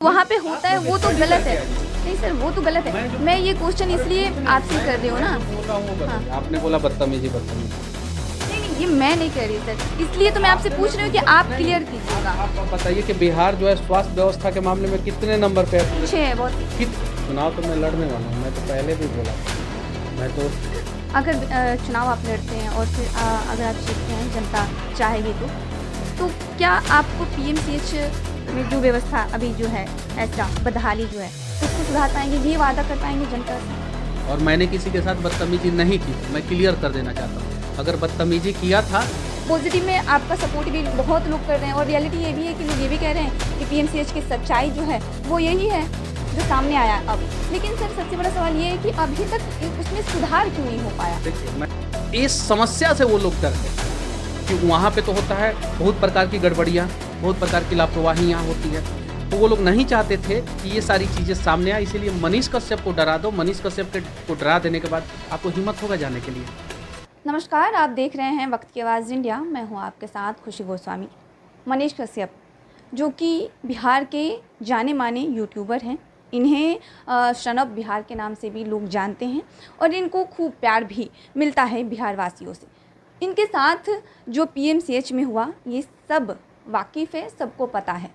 वहाँ पे होता है वो तो गलत है। नहीं सर, वो तो गलत है। मैं ये क्वेश्चन इसलिए आपसे कर रही हूँ ना। हाँ। आपने बोला बदतमीजी बदतमीजी। नहीं नहीं, ये मैं नहीं कह रही सर, इसलिए तो मैं आपसे पूछ रही हूँ कि आप क्लियर कीजिएगा। आप बताइए कि बिहार जो है स्वास्थ्य व्यवस्था के मामले में कितने नंबर पे है? पीछे है बहुत। चुनाव तो मैं लड़ने वाला हूँ, मैं तो पहले भी बोला मैं तो। अगर चुनाव आप लड़ते हैं और फिर अगर आप जीतते हैं, जनता चाहेगी तो क्या आपको पीएमसीएच में जो व्यवस्था अभी जो है, ऐसा बदहाली जो है, उसको सुधार पाएंगे? ये वादा कर पाएंगे जनता से? और मैंने किसी के साथ बदतमीजी नहीं की, मैं क्लियर कर देना चाहता हूँ। अगर बदतमीजी किया था, पॉजिटिव में आपका सपोर्ट भी बहुत लोग कर रहे हैं और रियलिटी ये भी है कि लोग ये भी कह रहे हैं कि पीएमसीएच की सच्चाई जो है वो यही है जो सामने आया अब। लेकिन सर सबसे बड़ा सवाल ये है कि अभी तक उसमें सुधार क्यों नहीं हो पाया? देखिए मैं इस समस्या से वो लोग डरते हैं कि वहाँ पे तो होता है बहुत प्रकार की गड़बड़ियाँ, बहुत प्रकार की लापरवाहियाँ होती है, तो वो लोग नहीं चाहते थे कि ये सारी चीज़ें सामने आए। इसीलिए मनीष कश्यप को डरा दो। मनीष कश्यप को डरा देने के बाद आपको हिम्मत होगा जाने के लिए। नमस्कार, आप देख रहे हैं वक्त की आवाज़ इंडिया। मैं हूं आपके साथ खुशी गोस्वामी। मनीष कश्यप जो कि बिहार के जाने माने यूट्यूबर हैं, इन्हें सन ऑफ बिहार के नाम से भी लोग जानते हैं और इनको खूब प्यार भी मिलता है बिहार वासियों से। इनके साथ जो पीएमसीएच में हुआ ये सब वाकिफ़ है, सबको पता है।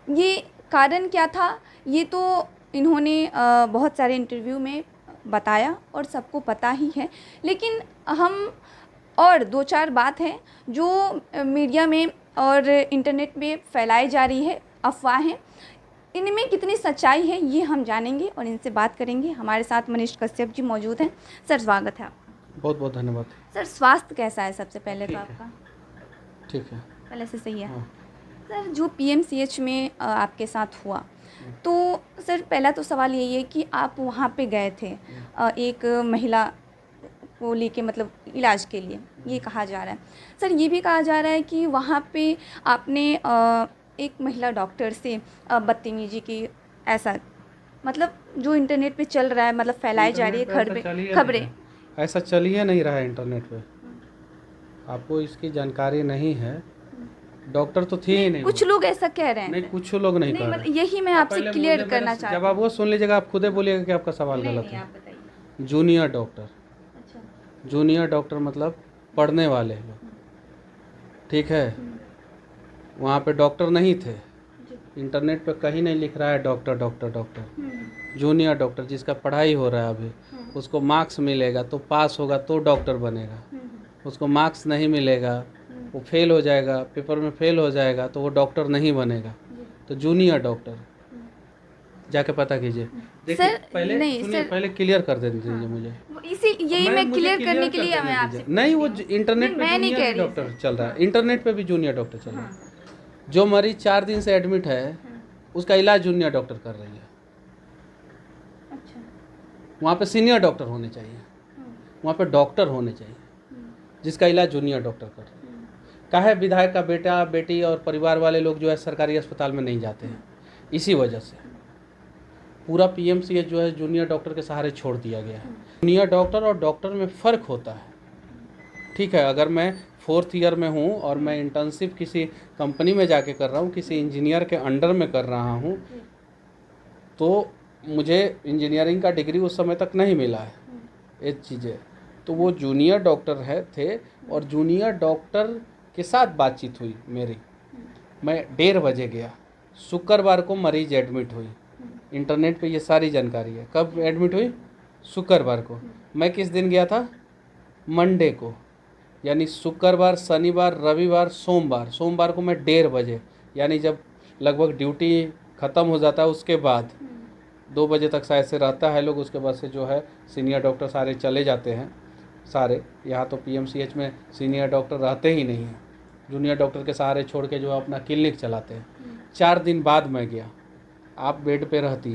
ये कारण क्या था ये तो इन्होंने बहुत सारे इंटरव्यू में बताया और सबको पता ही है। लेकिन हम और दो चार बात है जो मीडिया में और इंटरनेट में फैलाई जा रही है, अफवाहें, इनमें कितनी सच्चाई है ये हम जानेंगे और इनसे बात करेंगे। हमारे साथ मनीष कश्यप जी मौजूद हैं। सर स्वागत है आपका। बहुत बहुत धन्यवाद। सर स्वास्थ्य कैसा है सबसे पहले तो आपका? ठीक है। पहले से सही है। हाँ। सर जो पीएमसीएच में आपके साथ हुआ तो सर पहला तो सवाल यही है कि आप वहाँ पे गए थे एक महिला को लेके, मतलब इलाज के लिए, ये कहा जा रहा है। सर ये भी कहा जा रहा है कि वहाँ पे आपने एक महिला डॉक्टर से बदतमीजी की, ऐसा मतलब जो इंटरनेट पे चल रहा है, मतलब फैलाई जा रही है खबरें। ऐसा चल ही नहीं रहा है इंटरनेट पे। आपको इसकी जानकारी नहीं है। डॉक्टर तो थी ही नहीं। कुछ लोग ऐसा कह रहे हैं। नहीं, कुछ लोग नहीं कह रहे। मतलब यही मैं आपसे क्लियर करना चाहती हूँ। जब आप वो सुन लीजिएगा, आप खुदे बोलिएगा कि आपका सवाल गलत है। आप बताइए। जूनियर डॉक्टर, अच्छा। जूनियर डॉक्टर मतलब पढ़ने वाले लोग, ठीक है। वहाँ पे डॉक्टर नहीं थे। इंटरनेट पे कहीं नहीं लिख रहा है doctor doctor doctor. Junior doctor जिसका पढ़ाई हो रहा है अभी, उसको मार्क्स मिलेगा तो पास होगा तो डॉक्टर बनेगा। उसको मार्क्स नहीं मिलेगा, वो फेल हो जाएगा, पेपर में फेल हो जाएगा तो वो डॉक्टर नहीं बनेगा। तो जूनियर डॉक्टर जाके पता कीजिए। देखिए सर, पहले नहीं, सुनिए, सर, पहले क्लियर कर दे दीजिए मुझे। इसी यही मैं मुझे क्लियर करने के लिए करने मैं आपसे दीजिए। नहीं, वो पूछती हूँ। इंटरनेट पे मैं नहीं कह जूनियर रही डॉक्टर सर। चल रहा है। इंटरनेट पे भी जूनियर डॉक्टर चल रहा है। जो मरीज 4 दिन से एडमिट है उसका इलाज जूनियर डॉक्टर कर रही है। अच्छा। वहाँ पे सीनियर डॉक्टर होने चाहिए, वहाँ पे डॉक्टर होने चाहिए जिसका इलाज जूनियर डॉक्टर कर रहे हैं। काहे विधायक का बेटा बेटी और परिवार वाले लोग जो है सरकारी अस्पताल में नहीं जाते हैं, इसी वजह से पूरा पीएमसीएच जो है जूनियर डॉक्टर के सहारे छोड़ दिया गया है। जूनियर डॉक्टर और डॉक्टर में फ़र्क होता है, ठीक है। अगर मैं 4th ईयर में हूँ और मैं इंटर्नशिप किसी कंपनी में जाके कर रहा हूँ, किसी इंजीनियर के अंडर में कर रहा हूँ, तो मुझे इंजीनियरिंग का डिग्री उस समय तक नहीं मिला है, ये चीज़ें। तो वो जूनियर डॉक्टर थे और जूनियर डॉक्टर के साथ बातचीत हुई मेरी। मैं 1:30 बजे गया, शुक्रवार को मरीज एडमिट हुई। इंटरनेट पे ये सारी जानकारी है। कब एडमिट हुई? शुक्रवार को। मैं किस दिन गया था? मंडे को। यानी शुक्रवार, शनिवार, रविवार, सोमवार को मैं 1:30 बजे, यानी जब लगभग ड्यूटी ख़त्म हो जाता है उसके बाद 2 बजे तक शायद से रहता है लोग, उसके बाद से जो है सीनियर डॉक्टर सारे चले जाते हैं सारे। यहाँ तो पीएमसीएच में सीनियर डॉक्टर रहते ही नहीं हैं, जूनियर डॉक्टर के सहारे छोड़ के जो है अपना क्लिनिक चलाते हैं। 4 दिन बाद मैं गया। आप बेड पे रहती,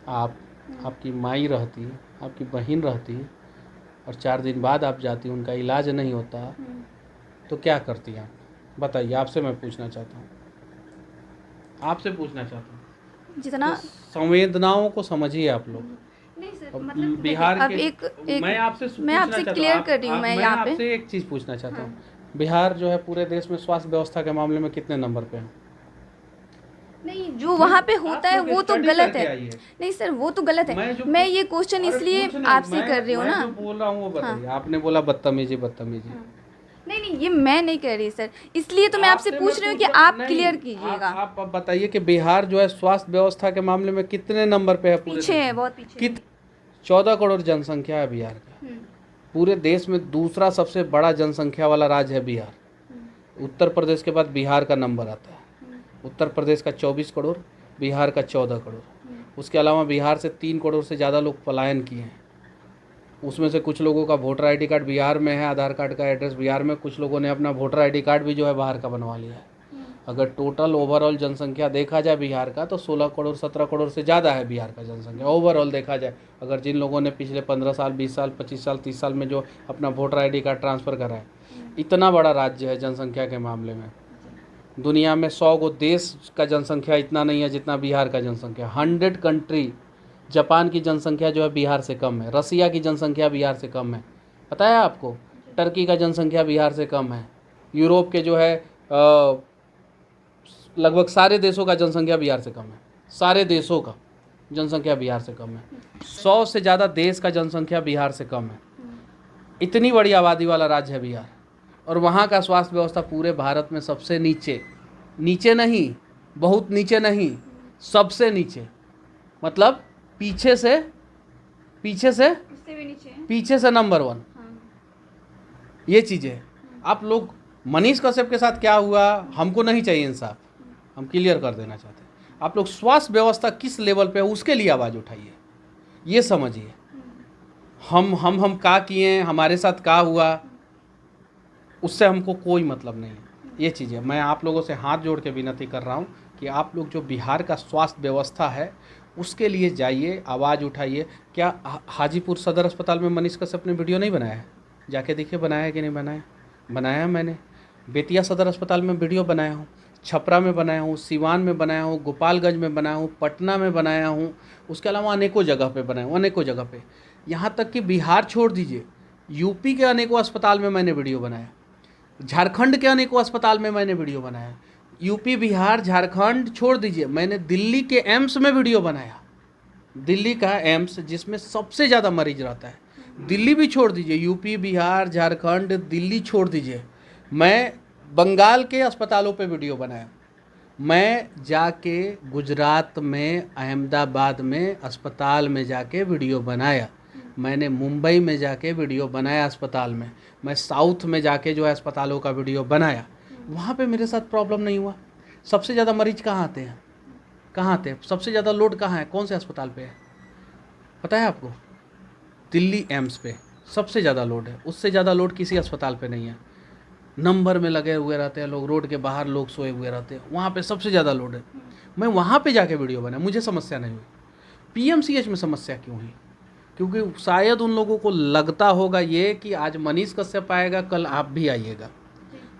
आपकी माई रहती, आपकी बहन रहती, और 4 दिन बाद आप जाती, उनका इलाज नहीं होता तो क्या करती आप? बताइए, आपसे मैं पूछना चाहता हूँ, आपसे पूछना चाहता हूँ। जितना तो संवेदनाओं को समझिए आप लोग। नहीं सर, अब मतलब बिहार अब के एक मैं आपसे क्लियर कर रही हूँ। मैं यहाँ पे आपसे एक चीज़ पूछना चाहता हूँ। बिहार जो है पूरे देश में स्वास्थ्य व्यवस्था के मामले में कितने नंबर पे है? नहीं, जो वहाँ पे होता है आप वो लोग तो study गलत करके है। आइए। नहीं सर, वो तो गलत है। मैं जो मैं ये क्वेश्चन अरे इसलिए कुछ नहीं, आपसे मैं कर रही हूँ मैं ना। जो बोल रहा हूँ वो हाँ। बताइए। आपने बोला बदतमीजी बदतमीजी। हाँ। नहीं नहीं, ये मैं नहीं कह रही सर, इसलिए तो मैं आपसे आपसे मैं पूछ रही हूँ पूछ कि रहा आप नहीं, क्लियर कीजिएगा। आप अब बताइए कि बिहार जो है स्वास्थ्य व्यवस्था के मामले में कितने नंबर पे है पूरे पीछे देश है, में? बहुत पीछे है। कित 14 करोड़ जनसंख्या है बिहार का। पूरे देश में दूसरा सबसे बड़ा जनसंख्या वाला राज्य है बिहार। उत्तर प्रदेश के बाद बिहार का नंबर आता है। उत्तर प्रदेश का 24 करोड़, बिहार का 14 करोड़। उसके अलावा बिहार से 3 करोड़ से ज़्यादा लोग पलायन किए हैं। उसमें से कुछ लोगों का वोटर आईडी कार्ड बिहार में है, आधार कार्ड का एड्रेस बिहार में, कुछ लोगों ने अपना वोटर आईडी कार्ड भी जो है बाहर का बनवा लिया है। अगर टोटल ओवरऑल जनसंख्या देखा जाए बिहार का तो 16 करोड़ 17 करोड़ से ज़्यादा है बिहार का जनसंख्या ओवरऑल देखा जाए। अगर जिन लोगों ने पिछले 15 साल 20 साल 25 साल 30 साल में जो अपना वोटर आईडी कार्ड ट्रांसफ़र करा है, इतना बड़ा राज्य है जनसंख्या के मामले में। दुनिया में 100 गो देश का जनसंख्या इतना नहीं है जितना बिहार का जनसंख्या। 100 कंट्री, जापान की जनसंख्या जो है बिहार से कम है, रसिया की जनसंख्या बिहार से कम है, पता है आपको? टर्की का जनसंख्या बिहार से कम है। यूरोप के जो है लगभग सारे देशों का जनसंख्या बिहार से कम है। सारे देशों का जनसंख्या बिहार से कम है। 100 से ज़्यादा देश का जनसंख्या बिहार से कम है। इतनी बड़ी आबादी वाला राज्य है बिहार, और वहाँ का स्वास्थ्य व्यवस्था पूरे भारत में सबसे नीचे, नीचे नहीं, बहुत नीचे नहीं, सबसे नीचे, मतलब पीछे से उससे भी नीचे है। पीछे से नंबर 1। हाँ। ये चीज़ें आप लोग, मनीष कश्यप के साथ क्या हुआ हमको नहीं चाहिए इंसाफ, हम क्लियर कर देना चाहते हैं। आप लोग स्वास्थ्य व्यवस्था किस लेवल पे है उसके लिए आवाज़ उठाइए, ये समझिए। हम का किए, हमारे साथ क्या हुआ, उससे हमको कोई मतलब नहीं है। ये चीज़ें मैं आप लोगों से हाथ जोड़ के विनती कर रहा हूँ कि आप लोग जो बिहार का स्वास्थ्य व्यवस्था है उसके लिए जाइए, आवाज़ उठाइए। क्या हाजीपुर सदर अस्पताल में मनीष कश्यप ने वीडियो नहीं बनाया है? जाके देखिए बनाया है कि नहीं बनाया। बनाया मैंने। बेतिया सदर अस्पताल में वीडियो बनाया हूँ, छपरा में बनाया हूँ, सिवान में बनाया हूँ, गोपालगंज में बनाया हूँ, पटना में बनाया हूँ, उसके अलावा अनेकों जगह पे बनाया हूँ, अनेकों जगह पे। यहाँ तक कि बिहार छोड़ दीजिए, यूपी के अनेकों अस्पताल में मैंने वीडियो बनाया, झारखंड के अनेकों अस्पताल में मैंने वीडियो बनाया। यूपी बिहार झारखंड छोड़ दीजिए, मैंने दिल्ली के एम्स में वीडियो बनाया। दिल्ली का एम्स जिसमें सबसे ज़्यादा मरीज रहता है, दिल्ली भी छोड़ दीजिए, यूपी बिहार झारखंड दिल्ली छोड़ दीजिए, मैं बंगाल के अस्पतालों पे वीडियो बनाया। मैं जाके गुजरात में अहमदाबाद में अस्पताल में जाके वीडियो बनाया। मैंने मुंबई में जाके वीडियो बनाया अस्पताल में। मैं साउथ में जाके जो है अस्पतालों का वीडियो बनाया। वहाँ पे मेरे साथ प्रॉब्लम नहीं हुआ। सबसे ज़्यादा मरीज कहाँ आते हैं, कहाँ आते हैं, सबसे ज़्यादा लोड कहाँ है, कौन से अस्पताल पे है पता है आपको? दिल्ली एम्स पे सबसे ज़्यादा लोड है, उससे ज़्यादा लोड किसी अस्पताल पे नहीं है। नंबर में लगे हुए रहते हैं लोग, रोड के बाहर लोग सोए हुए रहते हैं, वहाँ पे सबसे ज़्यादा लोड है। मैं वहाँ पे जाके वीडियो बनाया, मुझे समस्या नहीं हुई। पीएमसीएच में समस्या क्यों हुई? क्योंकि शायद उन लोगों को लगता होगा ये कि आज मनीष कश्यप आएगा, कल आप भी आइएगा,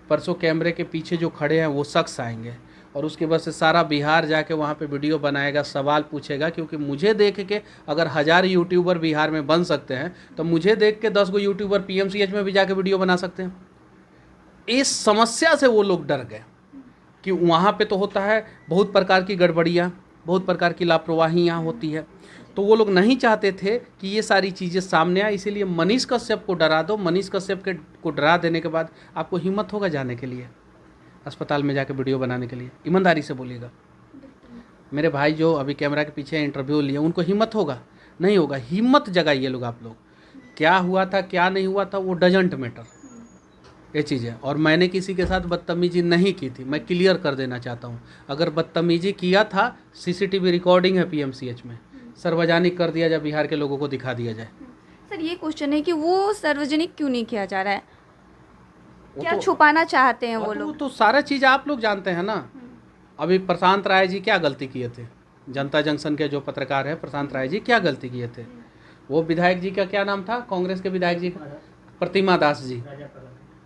परसों कैमरे के पीछे जो खड़े हैं वो शख्स आएंगे, और उसके बाद से सारा बिहार जाके वहाँ पे वीडियो बनाएगा, सवाल पूछेगा। क्योंकि मुझे देख के अगर 1000 यूट्यूबर बिहार में बन सकते हैं तो मुझे देख के 10 गो यूट्यूबर पीएमसीएच में भी जाके वीडियो बना सकते हैं। इस समस्या से वो लोग डर गए कि वहाँ पे तो होता है बहुत प्रकार की गड़बड़ियाँ, बहुत प्रकार की लापरवाहियाँ होती है, तो वो लोग नहीं चाहते थे कि ये सारी चीज़ें सामने आए। इसीलिए मनीष कश्यप को डरा दो। मनीष कश्यप को डरा देने के बाद आपको हिम्मत होगा जाने के लिए, अस्पताल में जाके वीडियो बनाने के लिए? ईमानदारी से बोलिएगा। मेरे भाई जो अभी कैमरा के पीछे इंटरव्यू लिए, उनको हिम्मत होगा? नहीं होगा। हिम्मत जगाइए लोग आप लोग। क्या हुआ था क्या नहीं हुआ था वो डजंट मैटर, ये चीज़ है। और मैंने किसी के साथ बदतमीजी नहीं की थी, मैं क्लियर कर देना चाहता हूँ। अगर बदतमीजी किया था, सीसीटीवी रिकॉर्डिंग है पीएमसीएच में, सार्वजनिक कर दिया जाए, बिहार के लोगों को दिखा दिया जाए। सर ये क्वेश्चन है कि वो सार्वजनिक क्यों नहीं किया जा रहा है, क्या तो छुपाना चाहते हैं वो वो लोग? तो सारा चीज़ आप लोग जानते हैं ना। अभी प्रशांत राय जी क्या गलती किए थे? जनता जंक्शन के जो पत्रकार है प्रशांत राय जी क्या गलती किए थे? वो विधायक जी का क्या नाम था, कांग्रेस के विधायक जी, प्रतिमा दास जी,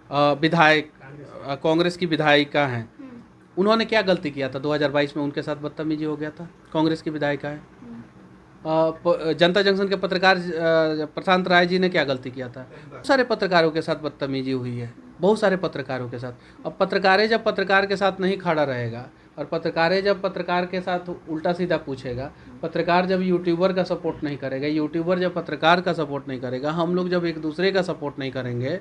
विधायक कांग्रेस की विधायिका हैं। उन्होंने क्या गलती किया था? 2022 में उनके साथ बदतमीजी हो गया था, कांग्रेस की विधायिका है। जनता जंक्शन के पत्रकार प्रशांत राय जी ने क्या गलती किया था? बहुत सारे पत्रकारों के साथ बदतमीजी हुई है, बहुत सारे पत्रकारों के साथ। अब पत्रकार जब पत्रकार के साथ नहीं खड़ा रहेगा, और पत्रकारें जब पत्रकार के साथ उल्टा सीधा पूछेगा, पत्रकार जब यूट्यूबर का सपोर्ट नहीं करेगा, यूट्यूबर जब पत्रकार का सपोर्ट नहीं करेगा, हम लोग जब एक दूसरे का सपोर्ट नहीं करेंगे,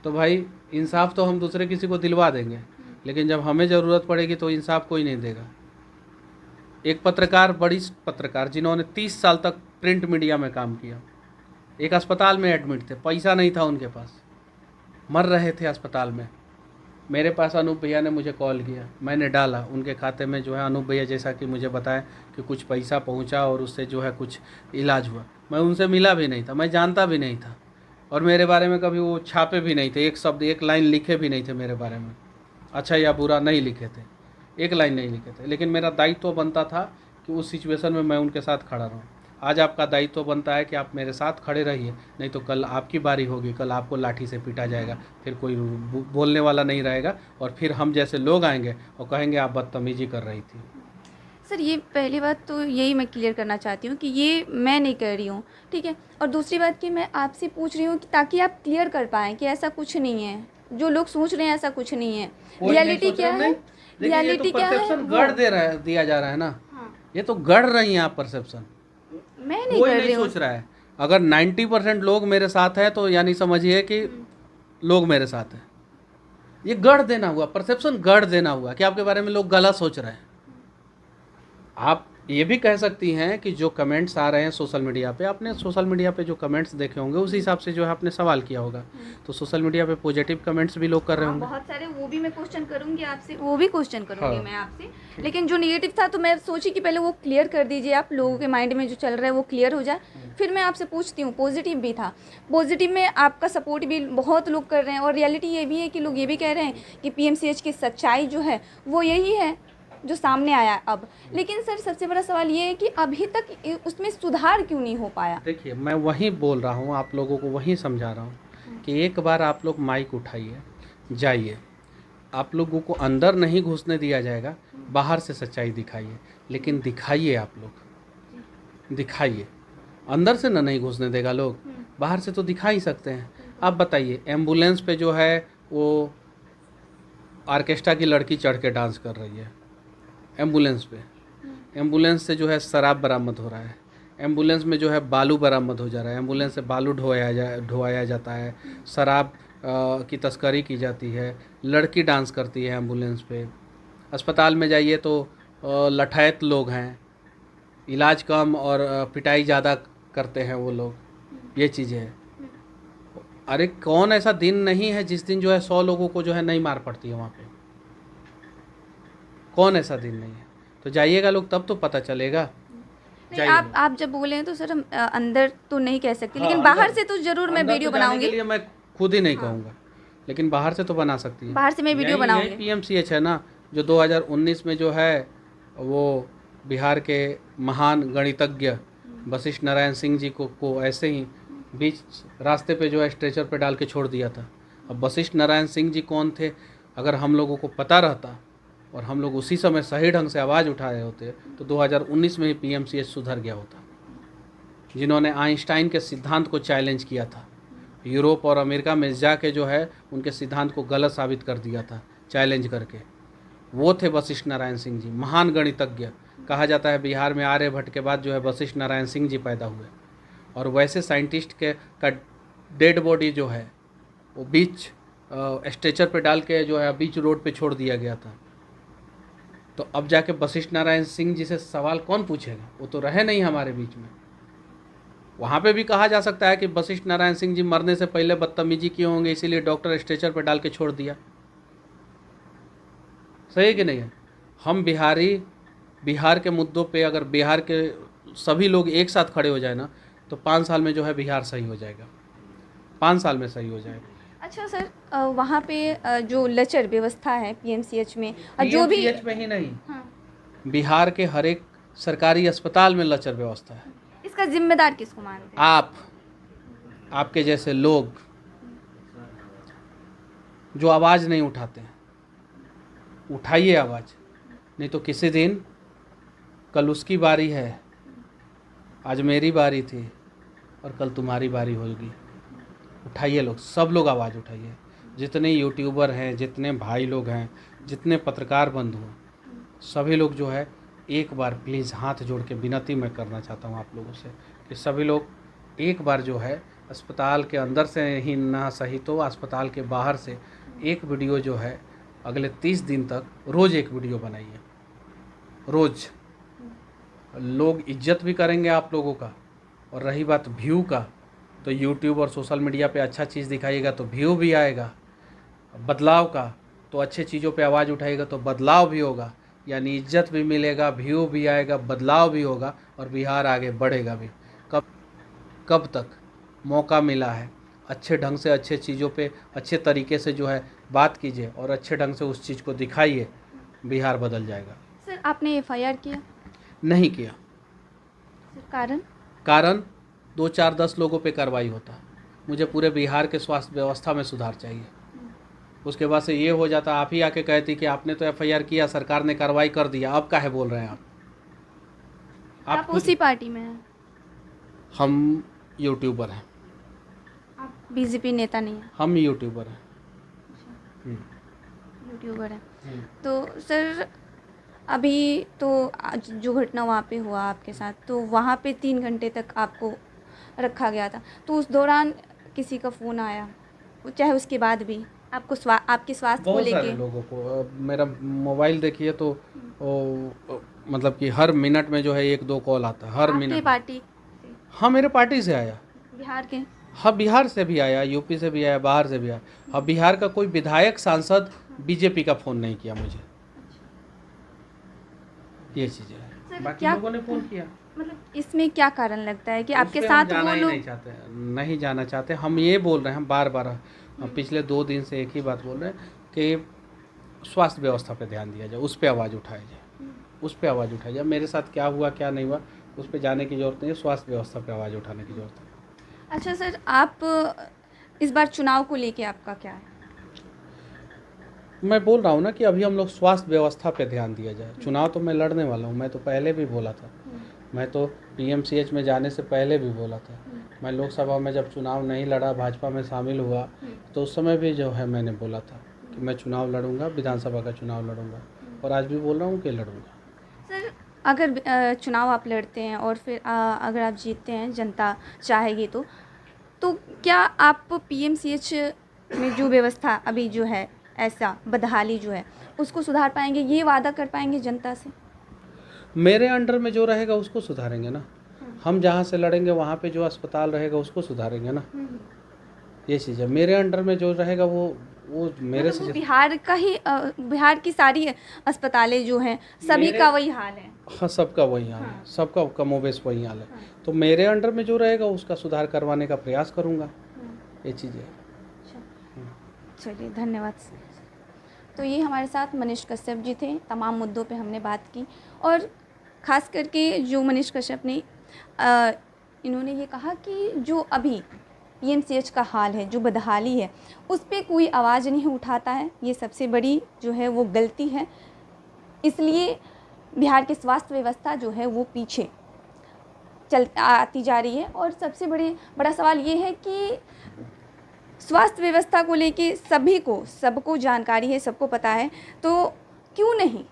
तो भाई इंसाफ तो हम दूसरे किसी को दिलवा देंगे, लेकिन जब हमें ज़रूरत पड़ेगी तो इंसाफ कोई नहीं देगा। एक पत्रकार, बड़ी पत्रकार जिन्होंने 30 साल तक प्रिंट मीडिया में काम किया, एक अस्पताल में एडमिट थे, पैसा नहीं था उनके पास, मर रहे थे अस्पताल में। मेरे पास अनूप भैया ने मुझे कॉल किया, मैंने डाला उनके खाते में जो है, अनूप भैया जैसा कि मुझे बताया कि कुछ पैसा पहुंचा और उससे जो है कुछ इलाज हुआ। मैं उनसे मिला भी नहीं था, मैं जानता भी नहीं था, और मेरे बारे में कभी वो छापे भी नहीं थे, एक शब्द एक लाइन लिखे भी नहीं थे मेरे बारे में, अच्छा या बुरा नहीं लिखे थे, एक लाइन नहीं लिखे थे। लेकिन मेरा दायित्व बनता था कि उस सिचुएशन में मैं उनके साथ खड़ा रहूं। आज आपका दायित्व बनता है कि आप मेरे साथ खड़े रहिए, नहीं तो कल आपकी बारी होगी, कल आपको लाठी से पीटा जाएगा, फिर कोई बोलने वाला नहीं रहेगा, और फिर हम जैसे लोग आएंगे और कहेंगे आप बदतमीजी कर रही थी। सर, ये पहली बात तो यही मैं क्लियर करना चाहती हूँ कि ये मैं नहीं कर रही हूँ, ठीक है। और दूसरी बात कि मैं आपसे पूछ रही हूँ कि ताकि आप क्लियर कर पाएँ कि ऐसा कुछ नहीं है, जो लोग सोच रहे हैं ऐसा कुछ नहीं है। रियलिटी क्या है, रियलिटी क्या है, गढ़ दिया जा रहा है ना। हाँ। ये तो गढ़ रही हैं आप परसेप्शन, मैं नहीं कोई कर नहीं रही हूँ। सोच रहा है। अगर 90% लोग मेरे साथ हैं तो यानी समझिए कि लोग मेरे साथ हैं। ये गढ़ देना हुआ, परसेप्शन गढ़ देना हुआ कि आपके बारे में लोग गलत सोच रहे हैं। आप ये भी कह सकती हैं कि जो कमेंट्स आ रहे हैं सोशल मीडिया पे, आपने सोशल मीडिया पे जो कमेंट्स देखे होंगे उस हिसाब से जो है आपने सवाल किया होगा, तो सोशल मीडिया पे पॉजिटिव कमेंट्स भी लोग कर रहे होंगे। बहुत सारे, वो भी मैं क्वेश्चन करूंगी आपसे, वो भी क्वेश्चन करूंगी हाँ। मैं आपसे। लेकिन जो नेगेटिव था तो मैं सोची कि पहले वो क्लियर कर दीजिए, आप लोगों के माइंड में जो चल रहा है वो क्लियर हो जाए, फिर मैं आपसे पूछती हूँ। पॉजिटिव भी था, पॉजिटिव में आपका सपोर्ट भी बहुत लोग कर रहे हैं, और रियलिटी ये भी है कि लोग ये भी कह रहे हैं कि पीएमसीएच की सच्चाई जो है वो यही है जो सामने आया अब। लेकिन सर, सबसे बड़ा सवाल ये है कि अभी तक उसमें सुधार क्यों नहीं हो पाया? देखिए, मैं वही बोल रहा हूँ, आप लोगों को वही समझा रहा हूँ कि एक बार आप लोग माइक उठाइए, जाइए, आप लोगों को अंदर नहीं घुसने दिया जाएगा, बाहर से सच्चाई दिखाइए, लेकिन दिखाइए, आप लोग दिखाइए। अंदर से ना नहीं घुसने देगा लोग, बाहर से तो दिखा ही सकते हैं। आप बताइए, एम्बुलेंस पे जो है वो ऑर्केस्ट्रा की लड़की चढ़ के डांस कर रही है एम्बुलेंस पे, एम्बुलेंस से जो है शराब बरामद हो रहा है, एम्बुलेंस में जो है बालू बरामद हो जा रहा है, एम्बुलेंस से बालू ढोया जाता है, शराब की तस्करी की जाती है, लड़की डांस करती है एम्बुलेंस पे। अस्पताल में जाइए तो लठैत लोग हैं, इलाज कम और पिटाई ज़्यादा करते हैं वो लोग, ये चीज़ें हैं। अरे कौन ऐसा दिन नहीं है जिस दिन जो है 100 लोगों को जो है नहीं मार पड़ती है वहाँ पे, कौन ऐसा दिन नहीं है? तो जाइएगा लोग, तब तो पता चलेगा। नहीं, आप जब बोले हैं तो सर हम अंदर तो नहीं कह सकते, हाँ, लेकिन बाहर से तो जरूर मैं अंदर वीडियो तो जाने बनाऊंगी। के लिए मैं खुद ही नहीं कहूँगा, लेकिन बाहर से तो बना सकती है। बाहर से मैं वीडियो बनाऊंगी। पीएमसीएच है ना, जो 2019 में जो है वो बिहार के महान गणितज्ञ वशिष्ठ नारायण सिंह जी को ऐसे ही बीच रास्ते पे जो है स्ट्रेचर पे डाल के छोड़ दिया था। अब वशिष्ठ नारायण सिंह जी कौन थे, अगर हम लोगों को पता रहता और हम लोग उसी समय सही ढंग से आवाज़ उठाए होते तो 2019 में ही पीएमसीएच सुधर गया होता। जिन्होंने आइंस्टाइन के सिद्धांत को चैलेंज किया था, यूरोप और अमेरिका में जाके जो है उनके सिद्धांत को गलत साबित कर दिया था चैलेंज करके, वो थे वशिष्ठ नारायण सिंह जी, महान गणितज्ञ। कहा जाता है बिहार में आर्यभट्ट के बाद जो है वशिष्ठ नारायण सिंह जी पैदा हुए, और वैसे साइंटिस्ट का डेड बॉडी जो है वो बीच स्ट्रेचर पे डाल के जो है बीच रोड पे छोड़ दिया गया था। तो अब जाके वशिष्ठ नारायण सिंह जी से सवाल कौन पूछेगा, वो तो रहे नहीं हमारे बीच में। वहाँ पे भी कहा जा सकता है कि वशिष्ठ नारायण सिंह जी मरने से पहले बदतमीजी किए होंगे, इसीलिए डॉक्टर स्ट्रेचर पे डाल के छोड़ दिया। सही है कि नहीं है? हम बिहार के मुद्दों पे अगर बिहार के सभी लोग एक साथ खड़े हो जाए ना, तो 5 साल में जो है बिहार सही हो जाएगा, 5 साल में सही हो जाएगा। अच्छा सर, वहाँ पे जो लचर व्यवस्था है पीएमसीएच में, जो भी पीएमसीएच में ही नहीं, हाँ, बिहार के हर एक सरकारी अस्पताल में लचर व्यवस्था है। इसका जिम्मेदार किसको मानते हैं? आपके जैसे लोग जो आवाज़ नहीं उठाते हैं, उठाइए आवाज़, नहीं तो किसी दिन कल उसकी बारी है, आज मेरी बारी थी और कल तुम्हारी बारी होगी। उठाइए लोग, सब लोग आवाज़ उठाइए, जितने यूट्यूबर हैं, जितने भाई लोग हैं, जितने पत्रकार बंधु हैं, सभी लोग जो है एक बार प्लीज़ हाथ जोड़ के विनती मैं करना चाहता हूँ आप लोगों से कि सभी लोग एक बार जो है अस्पताल के अंदर से ही ना सही तो अस्पताल के बाहर से एक वीडियो जो है अगले 30 दिन तक रोज़ एक वीडियो बनाइए। रोज़ लोग इज्जत भी करेंगे आप लोगों का। और रही बात व्यू का, तो यूट्यूब और सोशल मीडिया पे अच्छा चीज़ दिखाइएगा तो व्यू भी आएगा। बदलाव का, तो अच्छे चीज़ों पे आवाज़ उठाइएगा तो बदलाव भी होगा, यानी इज्जत भी मिलेगा, व्यू भी आएगा, बदलाव भी होगा और बिहार आगे बढ़ेगा भी। कब तक मौका मिला है, अच्छे ढंग से अच्छे चीज़ों पे अच्छे तरीके से जो है बात कीजिए और अच्छे ढंग से उस चीज़ को दिखाइए, बिहार बदल जाएगा। सर आपने एफआईआर किया? नहीं किया। सर कारण 2 4 10 लोगों पे कार्रवाई होता। मुझे पूरे बिहार के स्वास्थ्य व्यवस्था में सुधार चाहिए। उसके बाद से ये हो जाता, आप ही आके कहती कि आपने तो एफआईआर किया, सरकार ने कार्रवाई कर दिया, अब काहे बोल रहे हैं आप उसी पार्टी में हैं? हम यूट्यूबर हैं। आप बीजेपी नेता नहीं हैं? हम यूट्यूबर हैं। यूट्यूबर हैं। तो सर अभी तो आज जो घटना वहाँ पे हुआ आपके साथ, तो वहाँ पे 3 घंटे तक आपको रखा गया था, तो उस दौरान किसी का फ़ोन आया, चाहे उसके बाद भी आपको आपके स्वास्थ्य को बहुत लेके? सारे लोगों को, मेरा मोबाइल देखिए तो मतलब कि हर मिनट में जो है 1-2 कॉल आता है हर आपके मिनट। पार्टी से? हाँ, मेरे पार्टी से आया। बिहार के? हाँ, बिहार से भी आया, यूपी से भी आया, बाहर से भी आया। हाँ, बिहार का कोई विधायक सांसद बीजेपी का फ़ोन नहीं किया मुझे। ये चीज़ें हैं। बाकी लोगों ने फ़ोन किया। मतलब इसमें क्या कारण लगता है कि आपके उस पे साथ हम जाना वो ही लोग? नहीं जाना चाहते। हम ये बोल रहे हैं बार-बार, हम पिछले 2 दिन से एक ही बात बोल रहे हैं कि स्वास्थ्य व्यवस्था पे ध्यान दिया जाए, उस पे आवाज़ उठाई जाए, उस पे आवाज़ उठाई जाए। मेरे साथ क्या हुआ क्या नहीं हुआ उस पे जाने की ज़रूरत नहीं है, स्वास्थ्य व्यवस्था पे आवाज़ उठाने की ज़रूरत है। अच्छा सर, आप इस बार चुनाव को लेके आपका क्या है? मैं बोल रहा हूँ ना कि अभी हम लोग स्वास्थ्य व्यवस्था पे ध्यान दिया जाए। चुनाव तो मैं लड़ने वाला हूँ, मैं तो पहले भी बोला था, मैं तो पीएमसीएच में जाने से पहले भी बोला था। मैं लोकसभा में जब चुनाव नहीं लड़ा, भाजपा में शामिल हुआ, तो उस समय भी जो है मैंने बोला था कि मैं चुनाव लड़ूंगा, विधानसभा का चुनाव लड़ूंगा, और आज भी बोल रहा हूँ कि लड़ूंगा। सर अगर चुनाव आप लड़ते हैं और फिर अगर आप जीतते हैं, जनता चाहेगी तो क्या आप पीएमसीएच में जो व्यवस्था अभी जो है, ऐसा बदहाली जो है, उसको सुधार पाएंगे? ये वादा कर पाएंगे जनता से? मेरे अंडर में जो रहेगा उसको सुधारेंगे ना। हम जहाँ से लड़ेंगे वहाँ पे जो अस्पताल रहेगा उसको सुधारेंगे ना। ये चीज़ है, मेरे अंडर में जो रहेगा वो मेरे मतलब वो से। बिहार का ही बिहार की सारी अस्पतालें जो हैं सभी का वही हाल है? हाँ, सबका वही हाल है, सबका कमोबेश वही हाल है। तो मेरे अंडर में जो रहेगा उसका सुधार करवाने का प्रयास करूँगा। ये चीज़ है। चलिए, धन्यवाद। तो ये हमारे साथ मनीष कश्यप जी थे। तमाम मुद्दों पे हमने बात की, और ख़ास करके जो मनीष कश्यप ने इन्होंने ये कहा कि जो अभी पीएमसीएच का हाल है, जो बदहाली है, उस पे कोई आवाज़ नहीं उठाता है। ये सबसे बड़ी जो है वो गलती है। इसलिए बिहार की स्वास्थ्य व्यवस्था जो है वो पीछे आती जा रही है। और सबसे बड़ा सवाल ये है कि स्वास्थ्य व्यवस्था को लेके सबको जानकारी है, सबको पता है, तो क्यों नहीं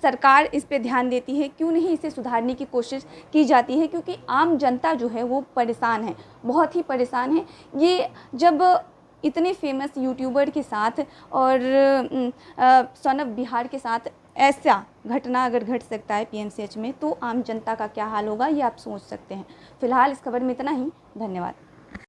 सरकार इस पे ध्यान देती है, क्यों नहीं इसे सुधारने की कोशिश की जाती है? क्योंकि आम जनता जो है वो परेशान है, बहुत ही परेशान है। ये जब इतने फेमस यूट्यूबर के साथ और सन ऑफ बिहार के साथ ऐसा घटना अगर घट सकता है पीएमसीएच में, तो आम जनता का क्या हाल होगा ये आप सोच सकते हैं। फिलहाल इस खबर में इतना ही। धन्यवाद।